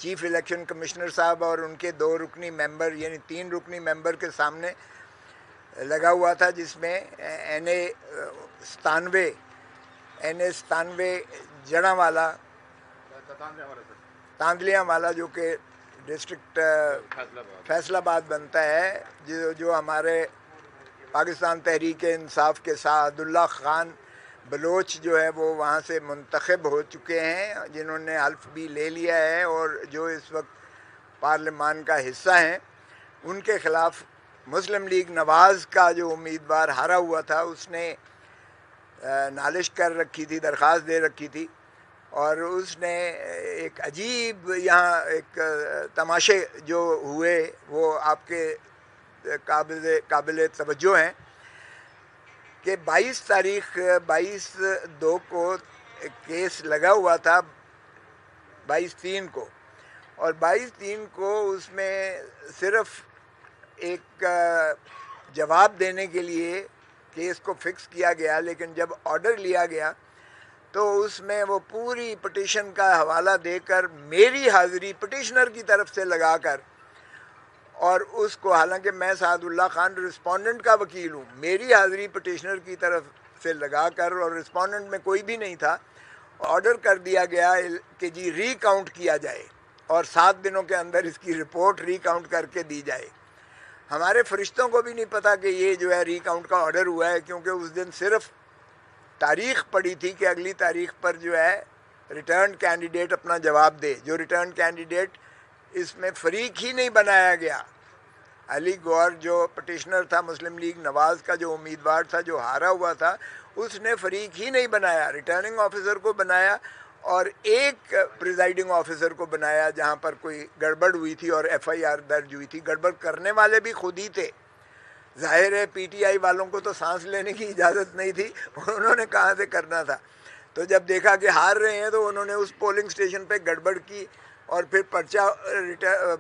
Chief election commissioner صاحب اور ان کے 2 رکنی ممبر یعنی 3 رکنی ممبر کے سامنے لگا ہوا تھا، جس میں این اے 97 جڑاں والا تاندلیاں والا جو کہ ڈسٹرکٹ فیصل آباد بنتا ہے، جو ہمارے پاکستان تحریک انصاف کے ساتھ عبداللہ خان بلوچ جو ہے وہ وہاں سے منتخب ہو چکے ہیں، جنہوں نے حلف بھی لے لیا ہے اور جو اس وقت پارلیمان کا حصہ ہیں، ان کے خلاف مسلم لیگ نواز کا جو امیدوار ہارا ہوا تھا اس نے نالش کر رکھی تھی، درخواست دے رکھی تھی، اور اس نے ایک عجیب یہاں ایک تماشے جو ہوئے وہ آپ کے قابل توجہ ہیں کہ 22/2 کو کیس لگا ہوا تھا 22/3 کو، اور 22/3 کو اس میں صرف ایک جواب دینے کے لیے کیس کو فکس کیا گیا، لیکن جب آرڈر لیا گیا تو اس میں وہ پوری پٹیشن کا حوالہ دے کر میری حاضری پٹیشنر کی طرف سے لگا کر، اور اس کو حالانکہ میں سعد اللہ خان رسپونڈنٹ کا وکیل ہوں، میری حاضری پٹیشنر کی طرف سے لگا کر اور رسپونڈنٹ میں کوئی بھی نہیں تھا، آرڈر کر دیا گیا کہ جی ری کاؤنٹ کیا جائے اور 7 دنوں کے اندر اس کی رپورٹ ری کاؤنٹ کر کے دی جائے۔ ہمارے فرشتوں کو بھی نہیں پتا کہ یہ جو ہے ری کاؤنٹ کا آرڈر ہوا ہے، کیونکہ اس دن صرف تاریخ پڑی تھی کہ اگلی تاریخ پر جو ہے ریٹرن کینڈیڈیٹ اپنا جواب دے، جو ریٹرن کینڈیڈیٹ اس میں فریق ہی نہیں بنایا گیا۔ علی گور جو پٹیشنر تھا، مسلم لیگ نواز کا جو امیدوار تھا جو ہارا ہوا تھا، اس نے فریق ہی نہیں بنایا، ریٹرننگ آفیسر کو بنایا اور ایک پریزائڈنگ آفیسر کو بنایا جہاں پر کوئی گڑبڑ ہوئی تھی اور ایف آئی آر درج ہوئی تھی۔ گڑبڑ کرنے والے بھی خود ہی تھے، ظاہر ہے پی ٹی آئی والوں کو تو سانس لینے کی اجازت نہیں تھی، انہوں نے کہاں سے کرنا تھا۔ تو جب دیکھا کہ ہار رہے ہیں تو انہوں نے اس پولنگ اسٹیشن پہ گڑبڑ کی اور پھر پرچہ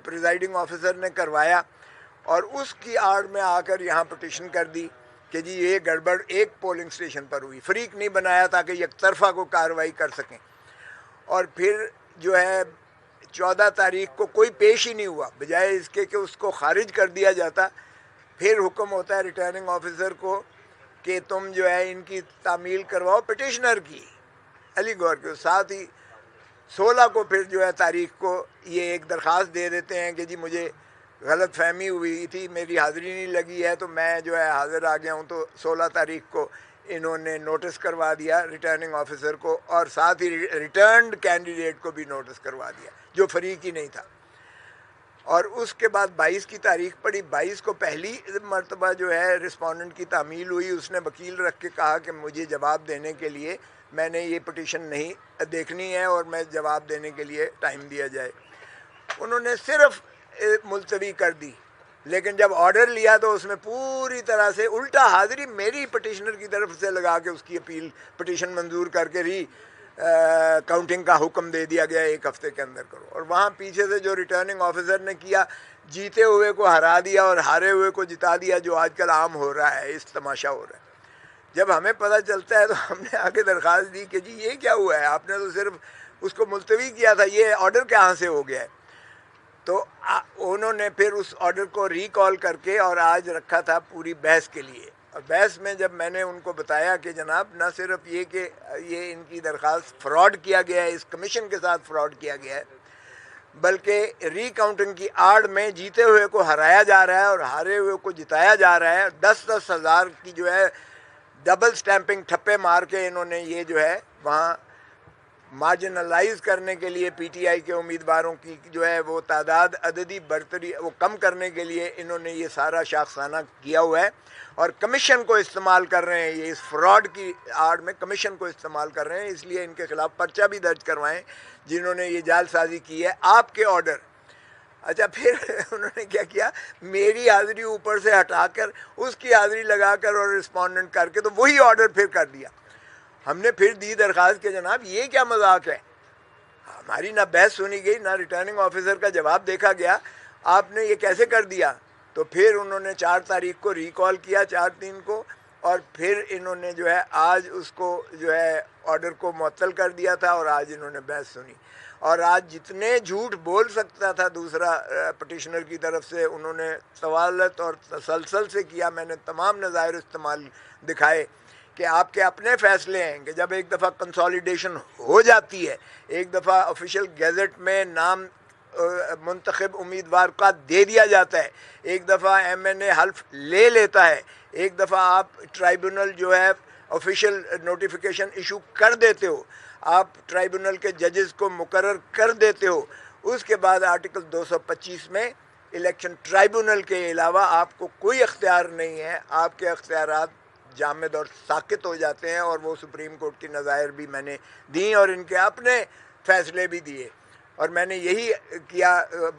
پریزائڈنگ آفیسر نے کروایا اور اس کی آڑ میں آ کر یہاں پٹیشن کر دی کہ جی یہ گڑبڑ ایک پولنگ اسٹیشن پر ہوئی، فریق نہیں بنایا تاکہ یک طرفہ کو کارروائی کر سکیں۔ اور پھر جو ہے 14 تاریخ کو کوئی پیش ہی نہیں ہوا، بجائے اس کے کہ اس کو خارج کر دیا جاتا، پھر حکم ہوتا ہے ریٹرننگ آفیسر کو کہ تم جو ہے ان کی تعمیل کرواؤ پٹیشنر کی، علی گور کے ساتھ ہی 16 کو پھر جو ہے تاریخ کو یہ ایک درخواست دے دیتے ہیں کہ جی مجھے غلط فہمی ہوئی تھی، میری حاضری نہیں لگی ہے تو میں جو ہے حاضر آ گیا ہوں، تو 16 تاریخ کو انہوں نے نوٹس کروا دیا ریٹرننگ آفیسر کو اور ساتھ ہی ریٹرنڈ کینڈیڈیٹ کو بھی نوٹس کروا دیا جو فریق ہی نہیں تھا۔ اور اس کے بعد 22 کی تاریخ پڑی، 22 کو پہلی مرتبہ جو ہے رسپونڈنٹ کی تعمیل ہوئی، اس نے وکیل رکھ کے کہا کہ مجھے جواب دینے کے لیے میں نے یہ پٹیشن نہیں دیکھنی ہے اور میں جواب دینے کے لیے ٹائم دیا جائے۔ انہوں نے صرف ملتوی کر دی، لیکن جب آرڈر لیا تو اس میں پوری طرح سے الٹا حاضری میری پٹیشنر کی طرف سے لگا کے اس کی اپیل پٹیشن منظور کر کے ری کاؤنٹنگ کا حکم دے دیا گیا 1 ہفتے کے اندر کرو۔ اور وہاں پیچھے سے جو ریٹرننگ آفیسر نے کیا، جیتے ہوئے کو ہرا دیا اور ہارے ہوئے کو جتا دیا، جو آج کل عام ہو رہا ہے، اس تماشا ہو رہا ہے۔ جب ہمیں پتہ چلتا ہے تو ہم نے آگے درخواست دی کہ جی یہ کیا ہوا ہے، آپ نے تو صرف اس کو ملتوی کیا تھا، یہ آرڈر کہاں سے ہو گیا ہے؟ تو انہوں نے پھر اس آرڈر کو ریکال کر کے اور آج رکھا تھا پوری بحث کے لیے، اور بحث میں جب میں نے ان کو بتایا کہ جناب نہ صرف یہ کہ یہ ان کی درخواست فراڈ کیا گیا ہے، اس کمیشن کے ساتھ فراڈ کیا گیا ہے، بلکہ ری کاؤنٹنگ کی آڑ میں جیتے ہوئے کو ہرایا جا رہا ہے اور ہارے ہوئے کو جتایا جا رہا ہے، 10-10 ہزار کی جو ہے ڈبل سٹیمپنگ ٹھپے مار کے انہوں نے یہ جو ہے وہاں مارجنلائز کرنے کے لیے پی ٹی آئی کے امیدواروں کی جو ہے وہ تعداد عددی برتری وہ کم کرنے کے لیے انہوں نے یہ سارا شاخسانہ کیا ہوا ہے، اور کمیشن کو استعمال کر رہے ہیں، یہ اس فراڈ کی آڑ میں کمیشن کو استعمال کر رہے ہیں، اس لیے ان کے خلاف پرچہ بھی درج کروائیں جنہوں نے یہ جعل سازی کی ہے آپ کے آرڈر۔ اچھا پھر انہوں نے کیا کیا، میری حاضری اوپر سے ہٹا کر اس کی حاضری لگا کر اور رسپونڈنٹ کر کے تو وہی آرڈر پھر کر دیا۔ ہم نے پھر دی درخواست کہ جناب یہ کیا مذاق ہے، ہماری نہ بحث سنی گئی، نہ ریٹرننگ آفیسر کا جواب دیکھا گیا، آپ نے یہ کیسے کر دیا؟ تو پھر انہوں نے 4 تاریخ کو ریکال کیا، 4/3 کو، اور پھر انہوں نے جو ہے آج اس کو جو ہے آرڈر کو معطل کر دیا تھا اور آج انہوں نے بحث سنی۔ اور آج جتنے جھوٹ بول سکتا تھا دوسرا پٹیشنر کی طرف سے انہوں نے طوالت اور تسلسل سے کیا. میں نے تمام نظائر استعمال دکھائے کہ آپ کے اپنے فیصلے ہیں کہ جب ایک دفعہ کنسالیڈیشن ہو جاتی ہے, ایک دفعہ آفیشیل گیزٹ میں نام منتخب امیدوار کا دے دیا جاتا ہے, ایک دفعہ ایم این اے حلف لے لیتا ہے, ایک دفعہ آپ ٹرائیبونل جو ہے آفیشیل نوٹیفیکیشن ایشو کر دیتے ہو, آپ ٹرائیبونل کے ججز کو مقرر کر دیتے ہو, اس کے بعد آرٹیکل 225 میں الیکشن ٹرائیبونل کے علاوہ آپ کو کوئی اختیار نہیں ہے. آپ کے اختیارات جامد اور ساکت ہو جاتے ہیں, اور وہ سپریم کورٹ کی نظائر بھی میں نے دیں اور ان کے اپنے فیصلے بھی دیے. اور میں نے یہی کیا,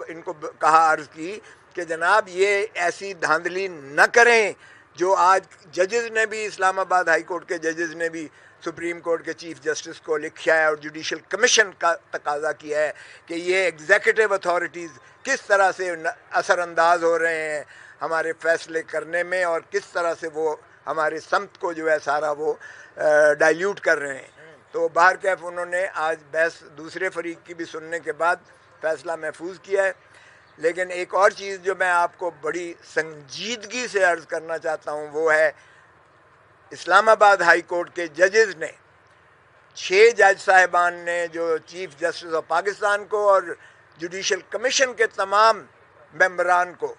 ان کو کہا, عرض کی کہ جناب یہ ایسی دھاندلی نہ کریں جو آج ججز نے بھی, اسلام آباد ہائی کورٹ کے ججز نے بھی سپریم کورٹ کے چیف جسٹس کو لکھا ہے اور جوڈیشل کمیشن کا تقاضا کیا ہے کہ یہ ایگزیکٹو اتھارٹیز کس طرح سے اثر انداز ہو رہے ہیں ہمارے فیصلے کرنے میں, اور کس طرح سے وہ ہمارے سمت کو جو ہے سارا وہ ڈائلیوٹ کر رہے ہیں. تو بہرکیف انہوں نے آج بحث دوسرے فریق کی بھی سننے کے بعد فیصلہ محفوظ کیا ہے. لیکن ایک اور چیز جو میں آپ کو بڑی سنجیدگی سے عرض کرنا چاہتا ہوں وہ ہے, اسلام آباد ہائی کورٹ کے ججز نے 6 جج صاحبان نے جو چیف جسٹس آف پاکستان کو اور جوڈیشل کمیشن کے تمام ممبران کو